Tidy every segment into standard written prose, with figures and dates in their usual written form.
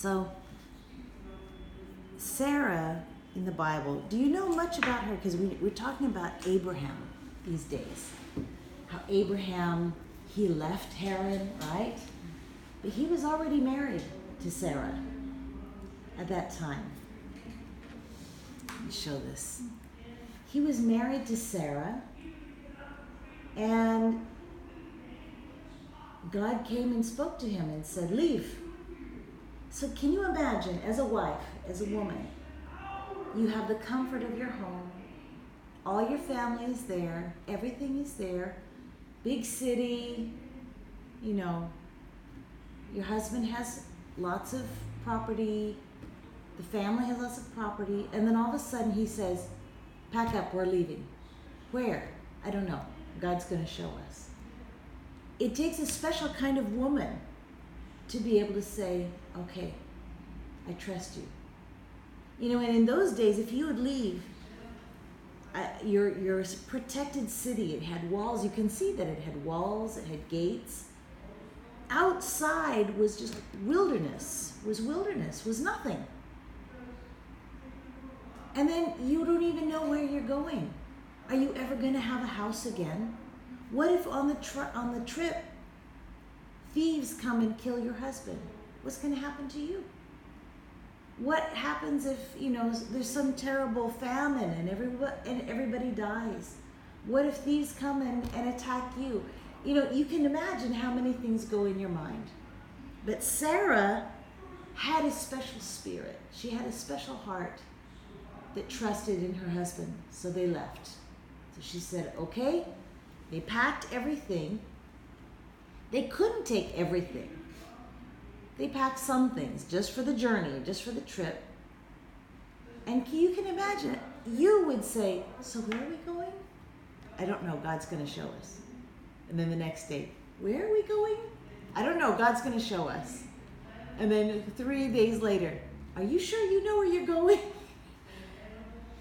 So, Sarah in the Bible, do you know much about her? Because we're talking about Abraham these days. How Abraham, he left Haran, right? But he was already married to Sarah at that time. Let me show this. He was married to Sarah, and God came and spoke to him and said, leave. So can you imagine, as a wife, as a woman, you have the comfort of your home, all your family is there, everything is there, big city, you know, your husband has lots of property, the family has lots of property, and then all of a sudden he says, pack up, we're leaving. Where? I don't know. God's going to show us. It takes a special kind of woman to be able to say, okay, I trust you. You know, and in those days, if you would leave your protected city, it had walls. You can see that it had walls, it had gates. Outside was just wilderness, was nothing. And then you don't even know where you're going. Are you ever going to have a house again? What if on the trip, thieves come and kill your husband? What's going to happen to you? What happens if, you know, there's some terrible famine and everybody dies? What if thieves come and attack you? You know, you can imagine how many things go in your mind. But Sarah had a special spirit. She had a special heart that trusted in her husband, so they left. So she said, okay. They packed everything. They couldn't take everything. They packed some things just for the journey, just for the trip. And you can imagine, you would say, so where are we going? I don't know, God's going to show us. And then the next day, where are we going? I don't know, God's going to show us. And then 3 days later, are you sure you know where you're going?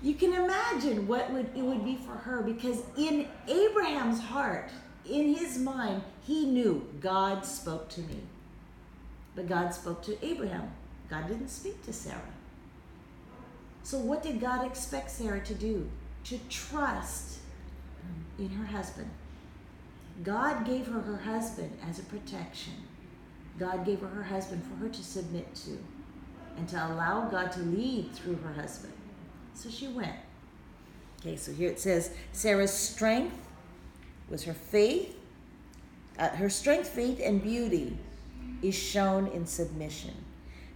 You can imagine what it would be for her, because in Abraham's heart, in his mind, he knew God spoke to me. But God spoke to Abraham. God didn't speak to Sarah. So what did God expect Sarah to do? To trust in her husband. God gave her her husband as a protection. God gave her her husband for her to submit to and to allow God to lead through her husband. So she went. Okay, so here it says, Sarah's strength was her faith. Her strength, faith, and beauty is shown in submission.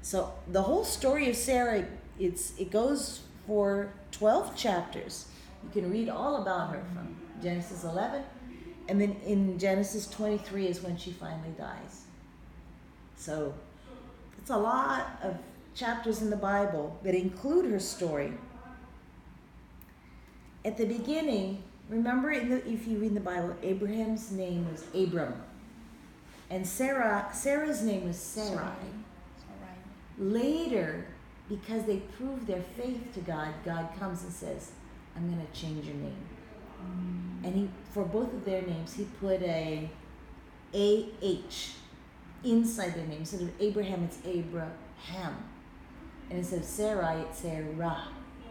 So the whole story of Sarah, it goes for 12 chapters. You can read all about her from Genesis 11, and then in Genesis 23 is when she finally dies. So it's a lot of chapters in the Bible that include her story. At the beginning, remember if you read the Bible, Abraham's name was Abram. And Sarah's name was Sarai. Later, because they proved their faith to God, God comes and says, I'm going to change your name. And for both of their names, he put a A-H inside their name. Instead of Abraham, it's Abraham. And instead of Sarai, it's Sarah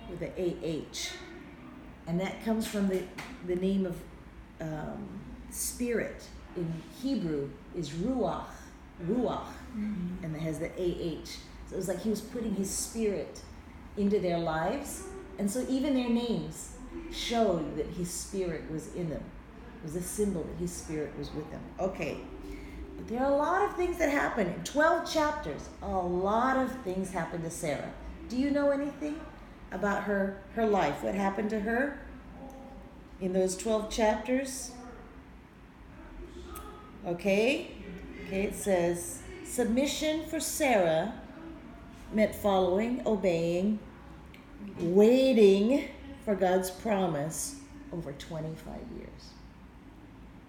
with an A-H. And that comes from the name of spirit. In Hebrew is ruach, and it has the A-H. So it was like he was putting his spirit into their lives. And so even their names showed that his spirit was in them. It was a symbol that his spirit was with them. Okay. But there are a lot of things that happen. In 12 chapters, a lot of things happened to Sarah. Do you know anything about her life? What happened to her in those 12 chapters? Okay, it says, submission for Sarah meant following, obeying, waiting for God's promise over 25 years.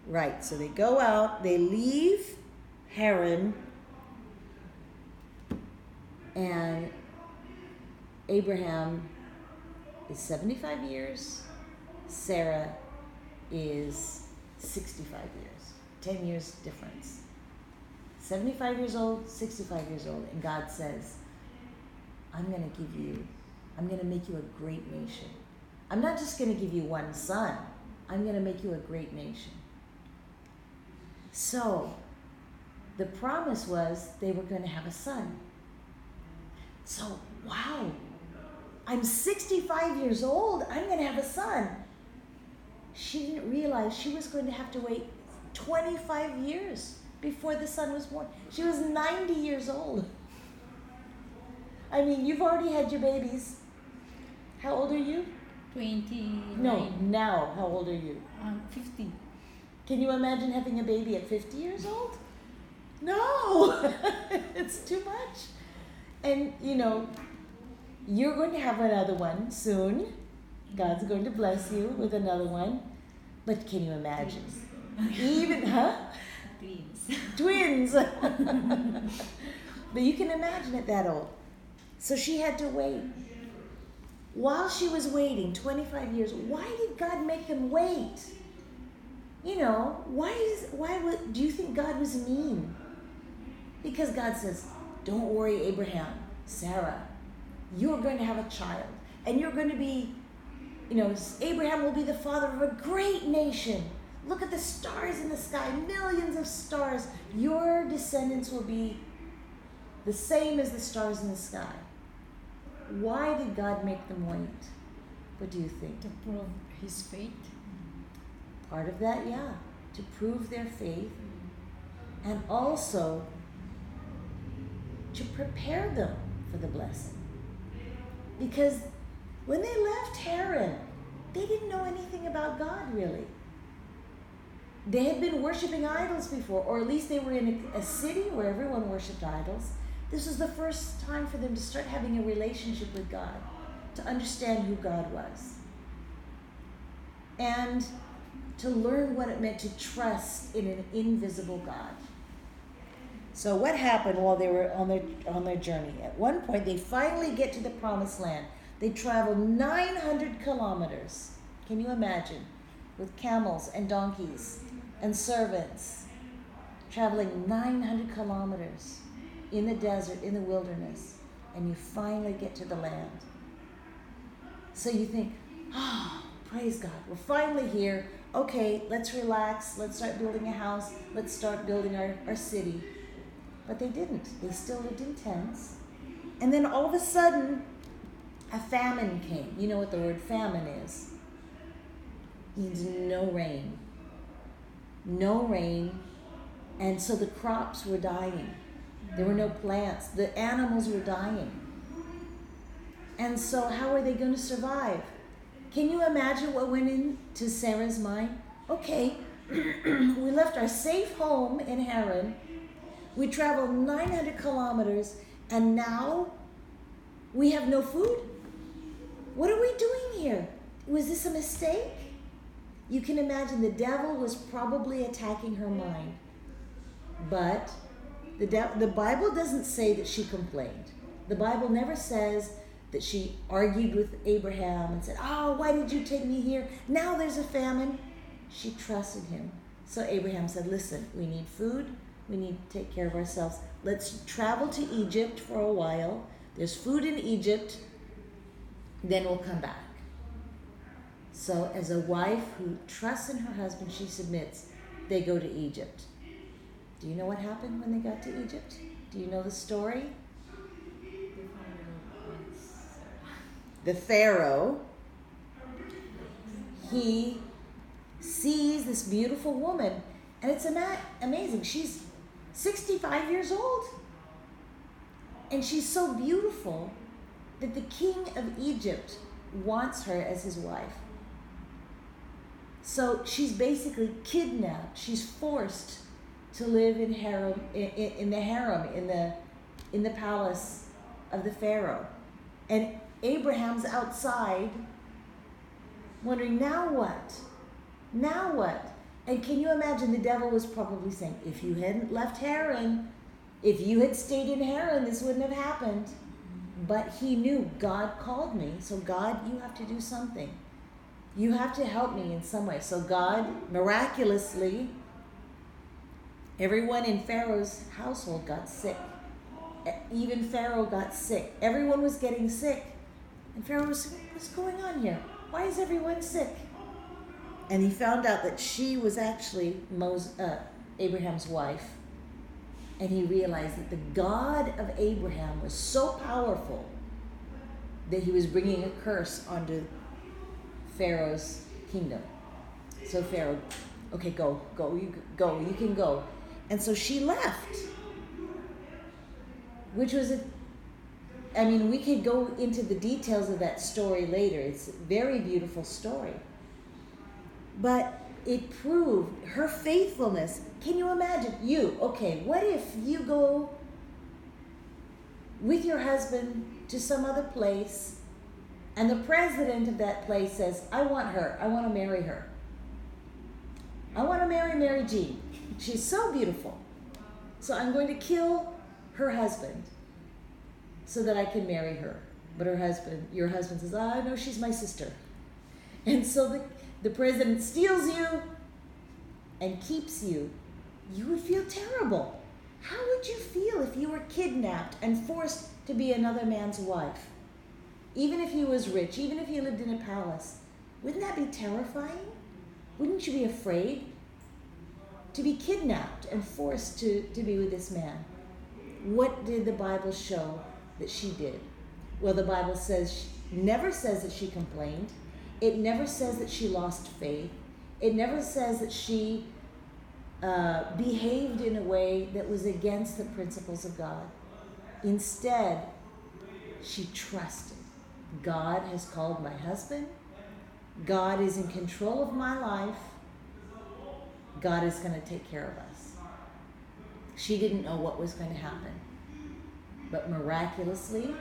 Right, so they go out, they leave Haran, and Abraham is 75 years, Sarah is 65 years. 10 years difference. 75 years old, 65 years old, and God says, I'm going to make you a great nation. I'm not just going to give you one son. I'm going to make you a great nation. So, the promise was they were going to have a son. So, wow, I'm 65 years old. I'm going to have a son. She didn't realize she was going to have to wait 25 years before the son was born. She was 90 years old. I mean, you've already had your babies. How old are you? 29. No, now, how old are you? 50. Can you imagine having a baby at 50 years old? No, it's too much. And, you're going to have another one soon. God's going to bless you with another one. But can you imagine? Even, Twins. But you can imagine at that old. So she had to wait. While she was waiting, 25 years, why did God make them wait? Do you think God was mean? Because God says, don't worry, Abraham, Sarah, you're going to have a child. And you're going to be, Abraham will be the father of a great nation. Look at the stars in the sky, millions of stars. Your descendants will be the same as the stars in the sky. Why did God make them wait? What do you think? To prove his faith. Part of that, yeah. To prove their faith. And also to prepare them for the blessing. Because when they left Haran, they didn't know anything about God, really. They had been worshiping idols before, or at least they were in a city where everyone worshiped idols. This was the first time for them to start having a relationship with God, to understand who God was, and to learn what it meant to trust in an invisible God. So what happened while they were on their journey? At one point, they finally get to the promised land. They travel 900 kilometers. Can you imagine? With camels and donkeys and servants, traveling 900 kilometers in the desert, in the wilderness, and you finally get to the land. So you think, praise God, we're finally here. Okay, let's relax. Let's start building a house. Let's start building our city. But they didn't. They still lived in tents. And then all of a sudden, a famine came. You know what the word famine is? It means no rain. No rain. And so the crops were dying. There were no plants. The animals were dying. And so how are they going to survive? Can you imagine what went into Sarah's mind? Okay, we left our safe home in Haran. We traveled 900 kilometers, and now we have no food? What are we doing here? Was this a mistake? You can imagine the devil was probably attacking her mind. But the Bible doesn't say that she complained. The Bible never says that she argued with Abraham and said, why did you take me here? Now there's a famine. She trusted him. So Abraham said, listen, we need food. We need to take care of ourselves. Let's travel to Egypt for a while. There's food in Egypt. Then we'll come back. So as a wife who trusts in her husband, she submits. They go to Egypt. Do you know what happened when they got to Egypt? Do you know the story? The Pharaoh, he sees this beautiful woman, and it's amazing. She's 65 years old, and she's so beautiful that the king of Egypt wants her as his wife. So she's basically kidnapped. She's forced to live in the harem, in the palace of the Pharaoh. And Abraham's outside wondering, now what? Now what? And can you imagine, the devil was probably saying, if you hadn't left Haran, if you had stayed in Haran, this wouldn't have happened. But he knew, God called me, so God, you have to do something. You have to help me in some way. So God miraculously Everyone in Pharaoh's household got sick. Even Pharaoh got sick. Everyone was getting sick. And Pharaoh was, what's going on here? Why is everyone sick? And he found out that she was actually Abraham's wife. And he realized that the God of Abraham was so powerful that he was bringing a curse onto Pharaoh's kingdom. So Pharaoh, okay, go, you can go. And so she left. Which was we could go into the details of that story later. It's a very beautiful story. But it proved her faithfulness. Can you imagine? What if you go with your husband to some other place and the president of that place says, I want to marry her. I want to marry Mary Jean. She's so beautiful. So I'm going to kill her husband so that I can marry her. But your husband says, no, she's my sister. And so the president steals you and keeps you. You would feel terrible. How would you feel if you were kidnapped and forced to be another man's wife? Even if he was rich, even if he lived in a palace, wouldn't that be terrifying? Wouldn't you be afraid to be kidnapped and forced to be with this man? What did the Bible show that she did? Well, the Bible never says that she complained. It never says that she lost faith. It never says that she behaved in a way that was against the principles of God. Instead, she trusted. God has called my husband. God is in control of my life. God is going to take care of us. She didn't know what was going to happen. But miraculously,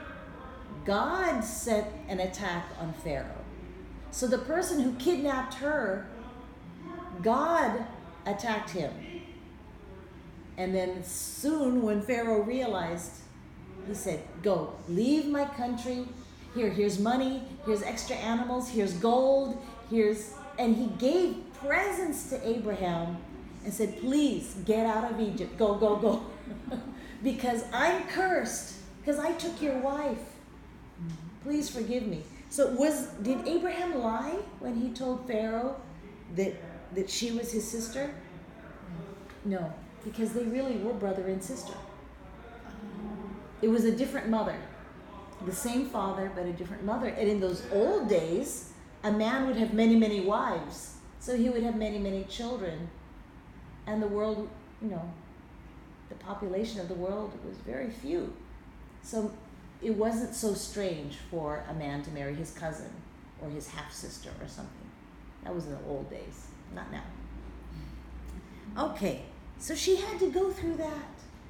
God sent an attack on Pharaoh. So the person who kidnapped her, God attacked him. And then soon when Pharaoh realized, he said, go, leave my country. Here's money, here's extra animals, here's gold, and he gave presents to Abraham and said, please get out of Egypt, go. Because I'm cursed, because I took your wife. Please forgive me. So did Abraham lie when he told Pharaoh that she was his sister? No, because they really were brother and sister. It was a different mother. The same father, but a different mother. And in those old days, a man would have many, many wives. So he would have many, many children. And the world, the population of the world was very few. So it wasn't so strange for a man to marry his cousin or his half-sister or something. That was in the old days, not now. Okay, so she had to go through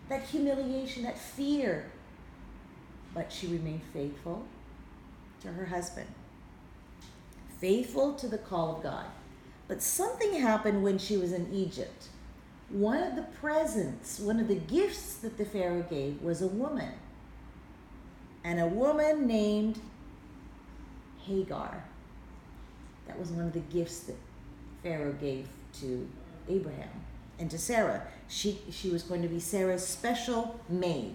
that humiliation, that fear. But she remained faithful to her husband, faithful to the call of God. But something happened when she was in Egypt. One of the presents, one of the gifts that the Pharaoh gave was a woman. And a woman named Hagar. That was one of the gifts that Pharaoh gave to Abraham and to Sarah. She was going to be Sarah's special maid.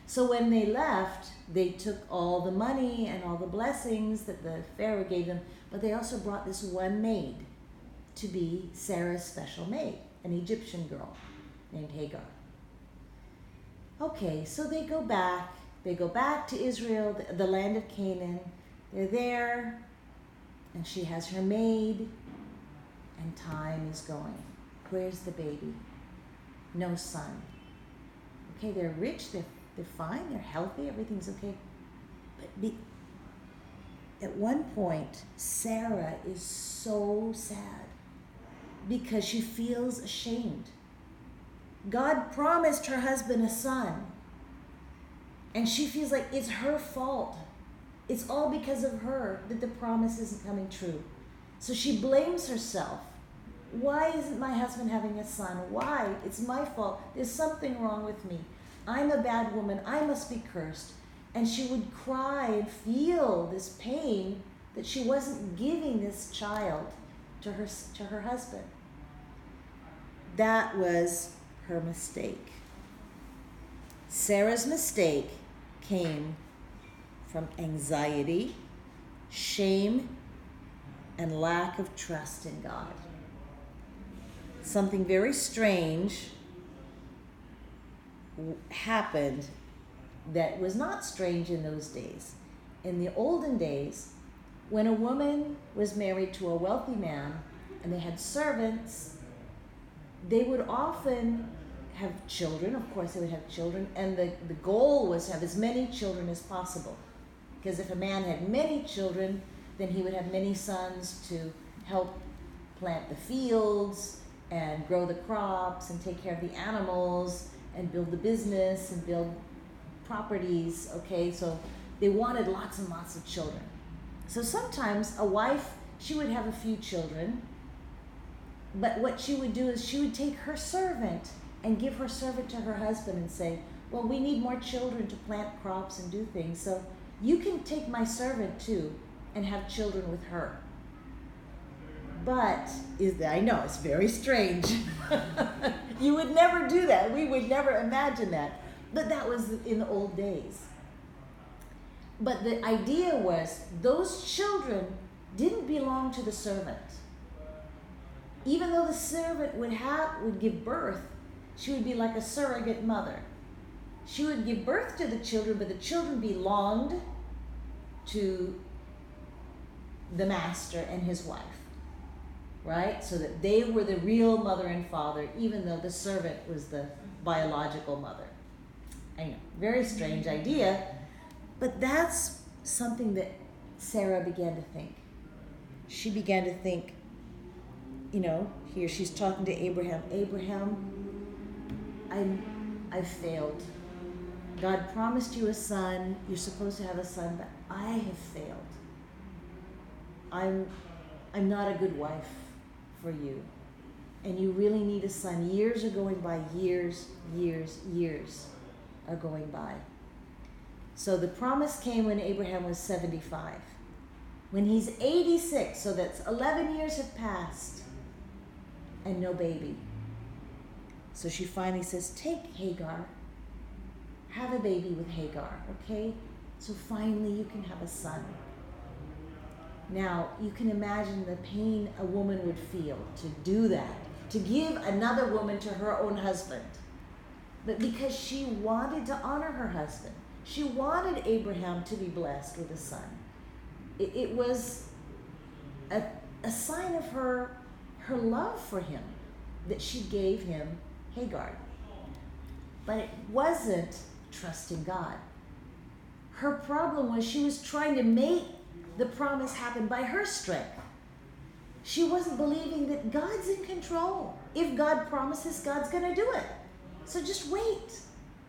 So when they left, they took all the money and all the blessings that the Pharaoh gave them, but they also brought this one maid to be Sarah's special maid, an Egyptian girl named Hagar. Okay, so they go back to Israel, the land of Canaan. They're there, and she has her maid, and time is going. Where's the baby? No son. Okay, they're rich, they're fine, they're healthy, everything's okay. But at one point, Sarah is so sad because she feels ashamed. God promised her husband a son, and she feels like it's her fault. It's all because of her that the promise isn't coming true. So she blames herself. Why isn't my husband having a son? Why? It's my fault. There's something wrong with me. I'm a bad woman. I must be cursed. And she would cry and feel this pain that she wasn't giving this child to her husband. That was her mistake. Sarah's mistake came from anxiety, shame, and lack of trust in God. Something very strange happened that was not strange in those days. In the olden days, when a woman was married to a wealthy man and they had servants, they would often have children. Of course, they would have children, and the goal was to have as many children as possible. Because if a man had many children, then he would have many sons to help plant the fields and grow the crops and take care of the animals and build the business and build properties, okay? So they wanted lots and lots of children. So sometimes a wife, she would have a few children, but what she would do is she would take her servant and give her servant to her husband and say, well, we need more children to plant crops and do things, so you can take my servant too and have children with her. But, I know, it's very strange. You would never do that. We would never imagine that. But that was in the old days. But the idea was those children didn't belong to the servant. Even though the servant would give birth, she would be like a surrogate mother. She would give birth to the children, but the children belonged to the master and his wife, right? So that they were the real mother and father, even though the servant was the biological mother. I know, very strange idea, but that's something that Sarah began to think. She began to think, here she's talking to Abraham. Abraham, I've failed. God promised you a son. You're supposed to have a son, but I have failed. I'm not a good wife for you. And you really need a son. Years are going by. Years are going by. So the promise came when Abraham was 75. When he's 86, so that's 11 years have passed, and no baby. So she finally says, take Hagar. Have a baby with Hagar, okay? So finally you can have a son. Now, you can imagine the pain a woman would feel to do that, to give another woman to her own husband. But because she wanted to honor her husband, she wanted Abraham to be blessed with a son. It was a sign of her love for him that she gave him Hagar. But it wasn't trusting God. Her problem was she was trying to make the promise happen by her strength. She wasn't believing that God's in control. If God promises, God's going to do it. So just wait.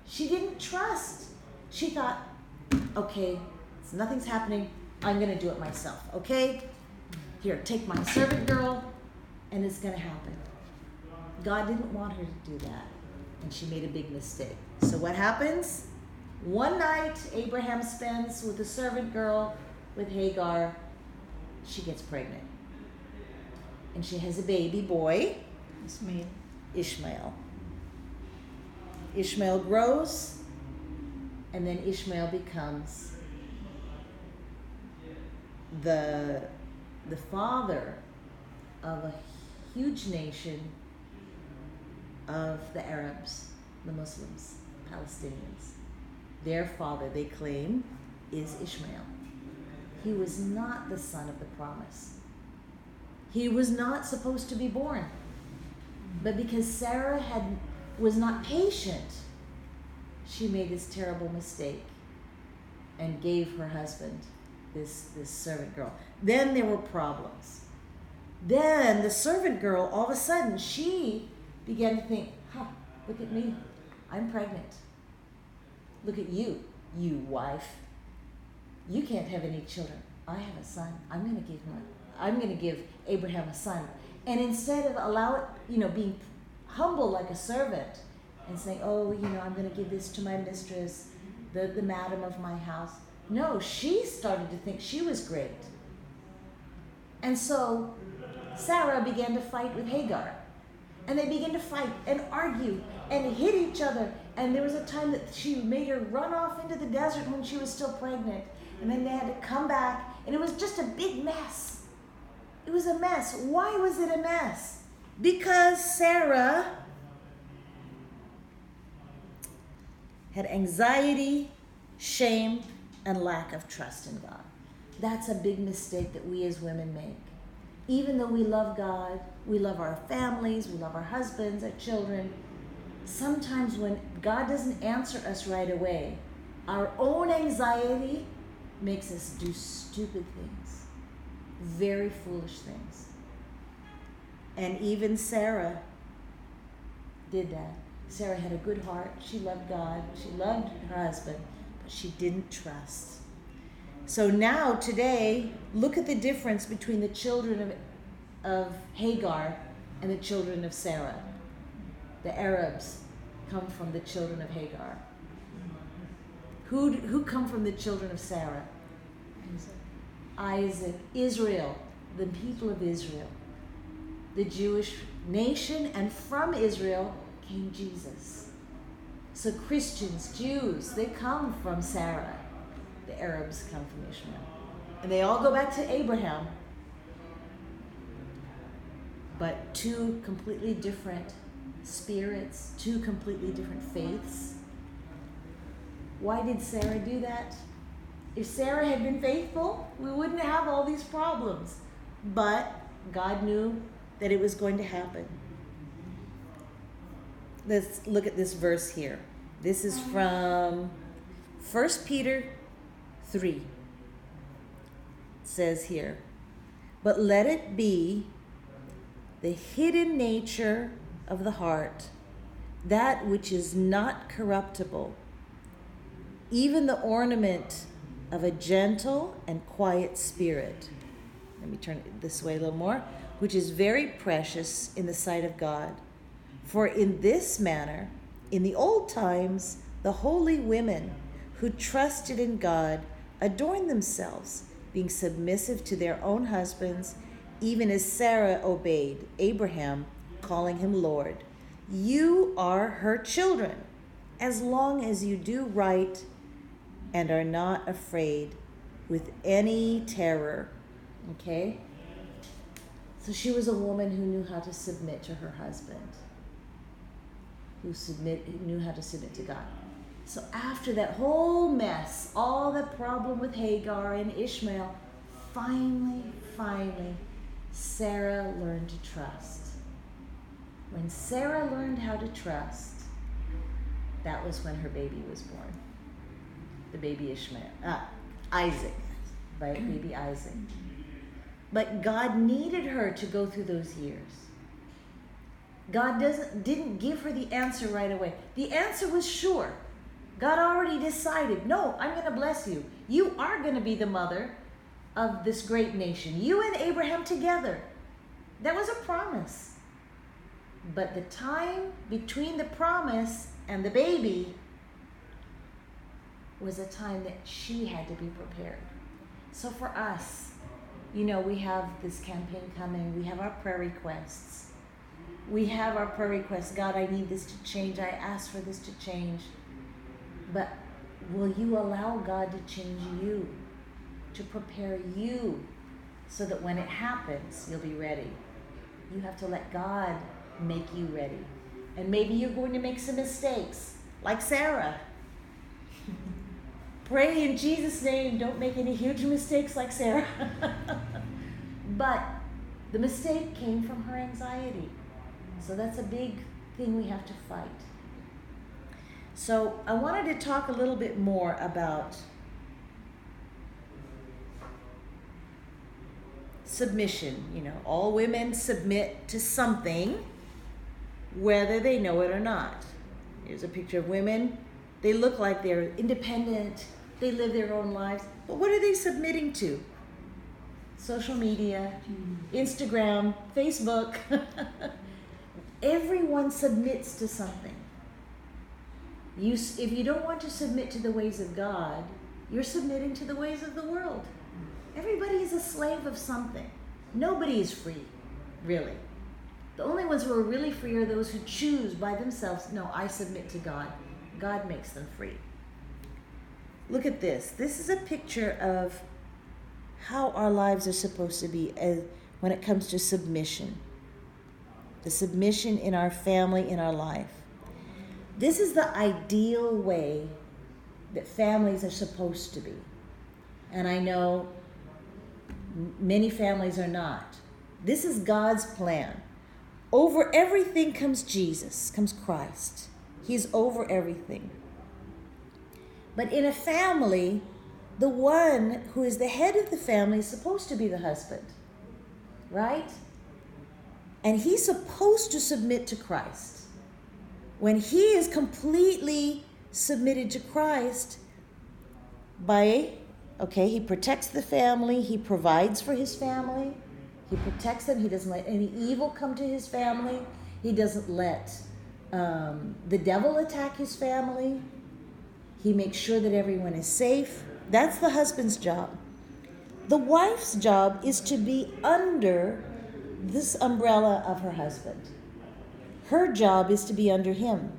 She didn't trust. She thought, okay, so nothing's happening. I'm going to do it myself, okay? Here, take my servant girl, and it's going to happen. God didn't want her to do that, and she made a big mistake. So what happens? One night, Abraham spends with the servant girl, with Hagar. She gets pregnant. And she has a baby boy, Ishmael. Ishmael grows, and then Ishmael becomes the father of a huge nation of the Arabs, the Muslims, Palestinians. Their father, they claim, is Ishmael. He was not the son of the promise. He was not supposed to be born. But because Sarah was not patient, she made this terrible mistake and gave her husband this servant girl. Then there were problems. Then the servant girl, all of a sudden, she began to think, look at me. I'm pregnant. Look at you, you wife. You can't have any children. I have a son. I'm going to give Abraham a son. And instead of being humble like a servant and saying, I'm going to give this to my mistress, the madam of my house. No, she started to think she was great. And so Sarah began to fight with Hagar. And they began to fight and argue and hit each other. And there was a time that she made her run off into the desert when she was still pregnant. And then they had to come back. And it was just a big mess. It was a mess. Why was it a mess? Because Sarah had anxiety, shame, and lack of trust in God. That's a big mistake that we as women make. Even though we love God, we love our families, we love our husbands, our children, sometimes when God doesn't answer us right away, our own anxiety makes us do stupid things, very foolish things. And even Sarah did that. Sarah had a good heart. She loved God. She loved her husband, but she didn't trust. So now, today, look at the difference between the children of Hagar and the children of Sarah. The Arabs come from the children of Hagar. Who come from the children of Sarah? Isaac. Israel, the people of Israel. The Jewish nation, and from Israel came Jesus. So Christians, Jews, they come from Sarah. The Arabs come from Ishmael. And they all go back to Abraham. But two completely different spirits, two completely different faiths. Why did Sarah do that? If Sarah had been faithful, we wouldn't have all these problems. But God knew that it was going to happen. Let's look at this verse here. This is from 1 Peter 3. It says here, "But let it be the hidden nature of the heart, that which is not corruptible, even the ornament of a gentle and quiet spirit." Let me turn it this way a little more. "Which is very precious in the sight of God. For in this manner, in the old times, the holy women who trusted in God adorned themselves, being submissive to their own husbands, even as Sarah obeyed Abraham, calling him Lord. You are her children, as long as you do right and are not afraid with any terror." Okay? So she was a woman who knew how to submit to her husband, who knew how to submit to God. So after that whole mess, all the problem with Hagar and Ishmael, finally, Sarah learned to trust. When Sarah learned how to trust, that was when her baby was born. The baby Isaac, right? Baby Isaac. But God needed her to go through those years. God didn't give her the answer right away. The answer was sure. God already decided, no, I'm going to bless you. You are going to be the mother of this great nation. You and Abraham together. That was a promise. But the time between the promise and the baby was a time that she had to be prepared. So for us, we have this campaign coming. We have our prayer requests. God, I need this to change. I ask for this to change. But will you allow God to change you, to prepare you, so that when it happens, you'll be ready? You have to let God make you ready. And maybe you're going to make some mistakes, like Sarah. Pray in Jesus' name, don't make any huge mistakes like Sarah. But the mistake came from her anxiety. So that's a big thing we have to fight. So I wanted to talk a little bit more about submission. All women submit to something, whether they know it or not. Here's a picture of women. They look like they're independent. They live their own lives. But what are they submitting to? Social media, Instagram, Facebook. Everyone submits to something. If you don't want to submit to the ways of God, you're submitting to the ways of the world. Everybody is a slave of something. Nobody is free, really. The only ones who are really free are those who choose by themselves, no, I submit to God. God makes them free. Look at this. This is a picture of how our lives are supposed to be when it comes to submission. The submission in our family, in our life. This is the ideal way that families are supposed to be. And I know many families are not. This is God's plan. Over everything comes Jesus, comes Christ. He's over everything. But in a family, the one who is the head of the family is supposed to be the husband, right? And he's supposed to submit to Christ. When he is completely submitted to Christ, he protects the family, he provides for his family, he protects them, he doesn't let any evil come to his family, he doesn't let the devil attack his family, he makes sure that everyone is safe. That's the husband's job. The wife's job is to be under this umbrella of her husband. Her job is to be under him.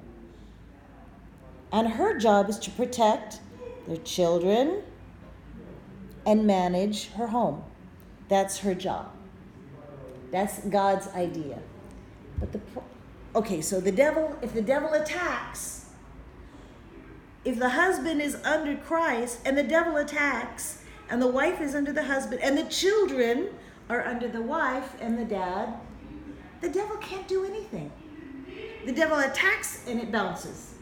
And her job is to protect their children and manage her home. That's her job. That's God's idea. But so if the devil attacks, if the husband is under Christ and the devil attacks, and the wife is under the husband, and the children are under the wife and the dad, the devil can't do anything. The devil attacks and it bounces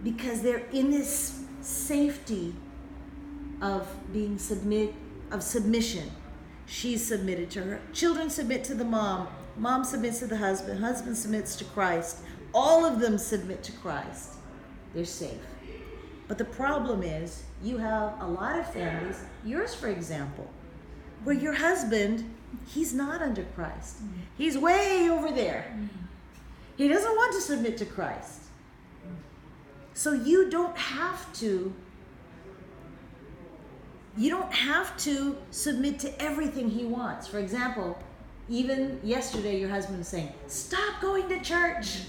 because they're in this safety of submission. She's submitted to her. Children submit to the mom. Mom submits to the husband. Husband submits to Christ. All of them submit to Christ. They're safe. But the problem is, you have a lot of families, yours for example, where your husband, he's not under Christ. He's way over there. He doesn't want to submit to Christ. So you don't have to submit to everything he wants. For example, even yesterday your husband was saying, stop going to church.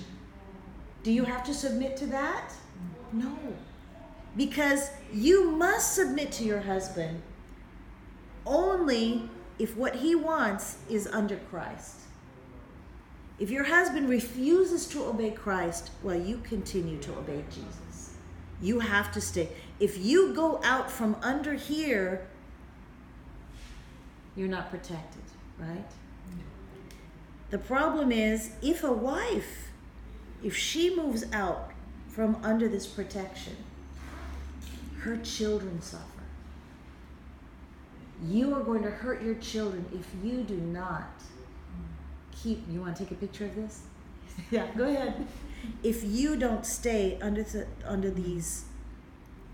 Do you have to submit to that? No. Because you must submit to your husband only if what he wants is under Christ. If your husband refuses to obey Christ, well, you continue to obey Jesus. You have to stay. If you go out from under here, you're not protected, right? The problem is, if she moves out from under this protection, her children suffer. You are going to hurt your children if you do not you want to take a picture of this? Yeah, go ahead. If you don't stay under these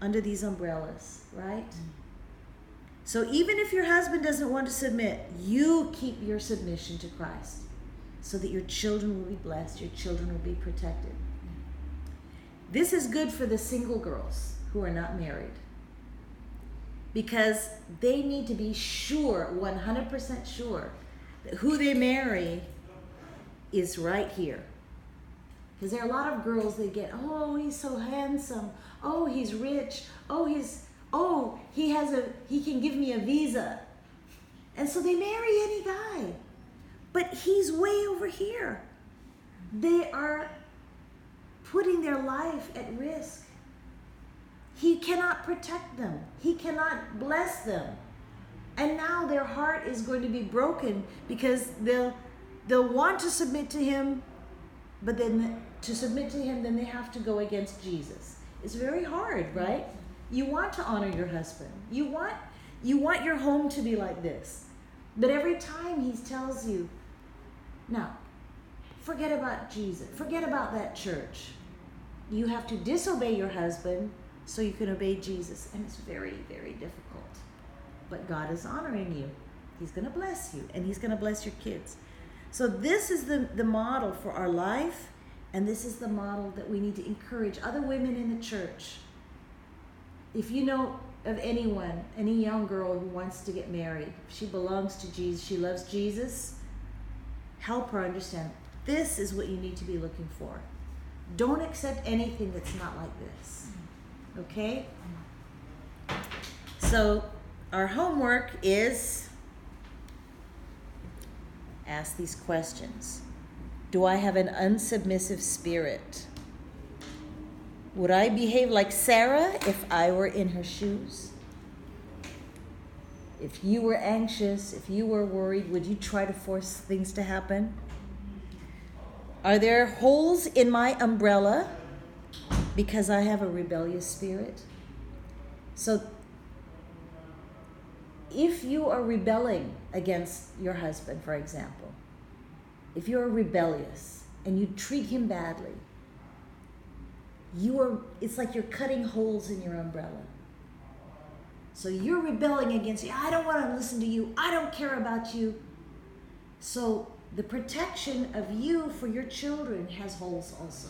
umbrellas, right? So even if your husband doesn't want to submit, you keep your submission to Christ so that your children will be blessed, your children will be protected. This is good for the single girls who are not married, because they need to be sure, 100% sure, that who they marry is right here. Because there are a lot of girls that get, oh, he's so handsome, oh, he's rich, he can give me a visa. And so they marry any guy. But he's way over here. They are putting their life at risk. He cannot protect them. He cannot bless them. And now their heart is going to be broken because they'll want to submit to him, but then to submit to him, then they have to go against Jesus. It's very hard, right? You want to honor your husband. You want your home to be like this. But every time he tells you, no, forget about Jesus. Forget about that church. You have to disobey your husband so you can obey Jesus. And it's very, very difficult. But God is honoring you. He's going to bless you, and he's going to bless your kids. So this is the model for our life, and this is the model that we need to encourage other women in the church. If you know of anyone, any young girl who wants to get married, she belongs to Jesus, she loves Jesus, help her understand This is what you need to be looking for. Don't accept anything that's not like this. Okay? So, our homework is ask these questions. Do I have an unsubmissive spirit? Would I behave like Sarah if I were in her shoes? If you were anxious, if you were worried, would you try to force things to happen? Are there holes in my umbrella because I have a rebellious spirit? So, if you are rebelling against your husband, for example, if you're rebellious and you treat him badly, it's like you're cutting holes in your umbrella. So you're rebelling against you. I don't want to listen to you. I don't care about you. So the protection of you for your children has holes also.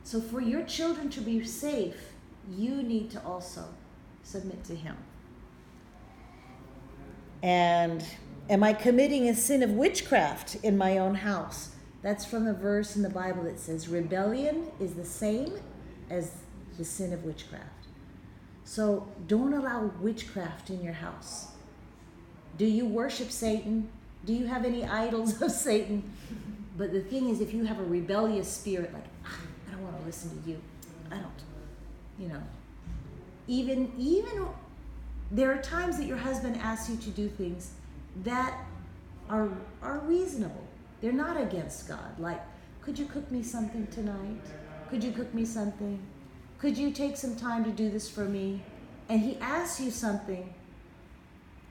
So for your children to be safe, you need to also submit to him. And am I committing a sin of witchcraft in my own house? That's from the verse in the Bible that says rebellion is the same as the sin of witchcraft. So don't allow witchcraft in your house. Do you worship Satan? Do you have any idols of Satan? But the thing is, if you have a rebellious spirit, like, I don't want to listen to you. I don't, even there are times that your husband asks you to do things that are reasonable. They're not against God. Like, could you cook me something tonight? Could you cook me something? Could you take some time to do this for me? And he asks you something,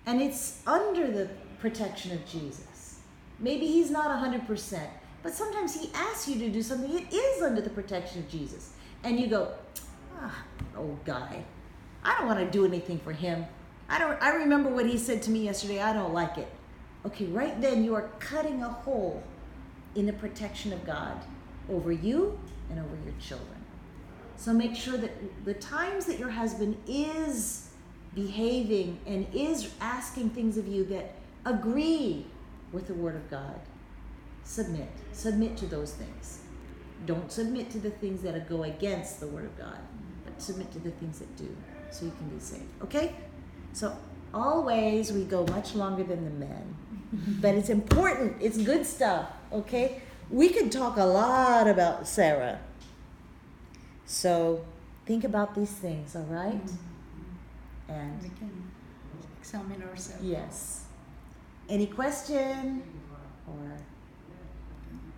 and it's under the protection of Jesus. Maybe he's not 100%, but sometimes he asks you to do something. It is under the protection of Jesus. And you go, old guy, I don't want to do anything for him. I remember what he said to me yesterday. I don't like it. Okay, right then you are cutting a hole in the protection of God over you and over your children. So make sure that the times that your husband is behaving and is asking things of you that agree with the Word of God, submit. Submit to those things. Don't submit to the things that go against the Word of God, but submit to the things that do, so you can be saved. Okay? So always we go much longer than the men. But it's important. It's good stuff. Okay? We could talk a lot about Sarah. So think about these things, all right? And we can examine ourselves. yes. Any question or